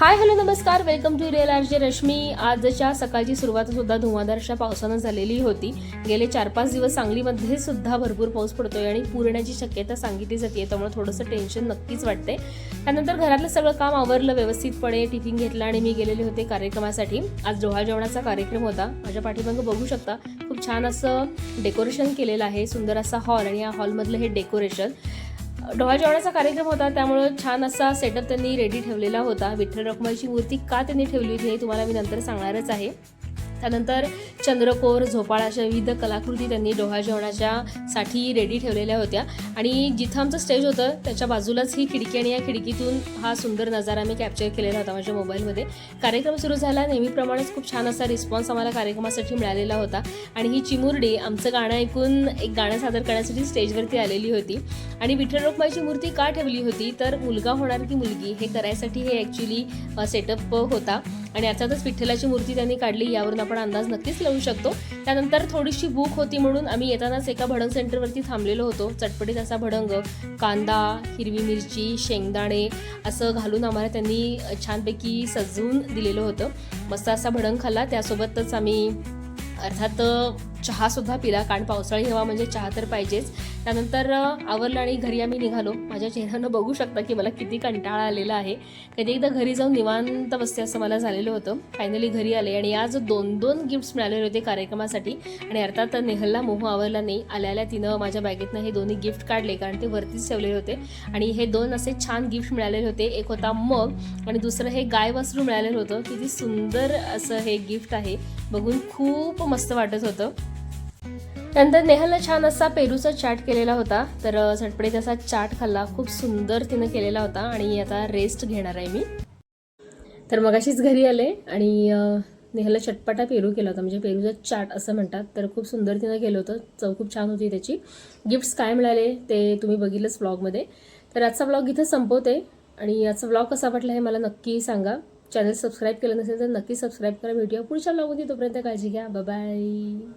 हाय hello नमस्कार, welcome to real RJ Rashmi. आजच्या सकाळची सुरुवात सुद्धा धुवाधार अशा पावसानं झालेली होती. गेले 4-5 दिवस सांगलीमध्ये सुद्धा भरपूर पाऊस पडतोय आणि पूरण्याची शक्यता सांगितली जाते, त्यामुळे थोडंसं टेन्शन नक्कीच वाटते. त्यानंतर घरातलं सगळं काम आवरलं व्यवस्थितपणे, टिफिन घेतला आणि मी गेलेले होते कार्यक्रमासाठी. आज डोहाळ जेवणाचा कार्यक्रम होता. माझ्या पाठीमागे बघू शकता, खूप छान असं डेकोरेशन केलेलं आहे, सुंदर असा हॉल आणि या हॉलमधलं हे डेकोरेशन. डोहाळ जेवणाचा कार्यक्रम होता, त्यामुळे छान असा सेटअप त्यांनी रेडी ठेवलेला होता. विठ्ठल रखुमाईची मूर्ती का त्यांनी ठेवली होती हे तुम्हाला मी नंतर सांगणारच आहे. त्यानंतर चंद्रकोर, झोपाळा अशा विविध कलाकृती त्यांनी डोहाळ जेवणाच्यासाठी रेडी ठेवलेल्या होत्या. आणि जिथं आमचं स्टेज होतं त्याच्या बाजूलाच ही खिडकी आणि या खिडकीतून हा सुंदर नजारा मी कॅप्चर केलेला होता माझ्या मोबाईलमध्ये. कार्यक्रम सुरू झाला, नेहमीप्रमाणेच खूप छान असा रिस्पॉन्स आम्हाला कार्यक्रमासाठी मिळालेला होता. आणि ही चिमुरडी आमचं गाणं ऐकून एक गाणं सादर करण्यासाठी स्टेजवरती आलेली होती. आणि विठ्ठल रखुमाईची मूर्ती का ठेवली होती तर मुलगा होणार की मुलगी हे करायसाठी हे ॲक्च्युली सेटअप होता. आणि अर्थातच विठ्ठलाची मूर्ती त्यांनी काढली यावरून आपण अंदाज नक्कीच लावू शकतो. त्यानंतर थोडीशी भूक होती म्हणून आम्ही येतानाच एका भडंग सेंटरवरती थांबलेलो होतो. चटपटीत असा भडंग, कांदा, हिरवी मिरची, शेंगदाणे असं घालून आम्हाला त्यांनी छानपैकी सजवून दिलेलं होतं. मस्त असा भडंग खाल्ला. त्यासोबतच आम्ही अर्थात चहासुद्धा पिला, कारण पावसाळी हवा म्हणजे चहा तर पाहिजेच. त्यानंतर आवरलं आणि घरी आम्ही निघालो. माझ्या चेहऱ्यानं बघू शकता की मला किती कंटाळा आलेला आहे. कधी एकदा घरी जाऊन निवांत बसते असं मला झालेलं होतं. फायनली घरी आले आणि आज 2 गिफ्ट्स मिळालेले होते कार्यक्रमासाठी. आणि अर्थात नेहलला मोह आवरला नाही. आल्याला तिनं माझ्या बॅगेतनं हे दोन्ही गिफ्ट काढले, कारण ते वरतीच ठेवलेले होते. आणि हे 2 असे छान गिफ्ट मिळालेले होते. एक होता मग आणि दुसरं हे गाय वासरू मिळालेलं होतं. किती सुंदर असं हे गिफ्ट आहे, बघून खूप मस्त वाटत होतं. नंतर नेहलनं छान असा पेरूचा चाट केलेला होता, तर झटपटीत असा चाट खाल्ला. खूप सुंदर तिनं केलेला होता आणि आता रेस्ट घेणार आहे मी. तर मगाशीच घरी आले आणि नेहलला चटपटा पेरू केला होता, म्हणजे पेरूचा चाट असं म्हणतात. तर खूप सुंदर तिनं केलं होतं, चव खूप छान होती त्याची. गिफ्ट्स काय मिळाले ते तुम्ही बघितलंच व्लॉगमध्ये. तर आजचा व्लॉग इथं संपवते आणि आजचा व्लॉग कसा वाटला हे मला नक्की सांगा. चॅनल सबस्क्राईब केलं नसेल तर नक्की सबस्क्राईब करा. भेटूया पुढच्या व्लॉगमध्ये, तोपर्यंत काळजी घ्या. बाय.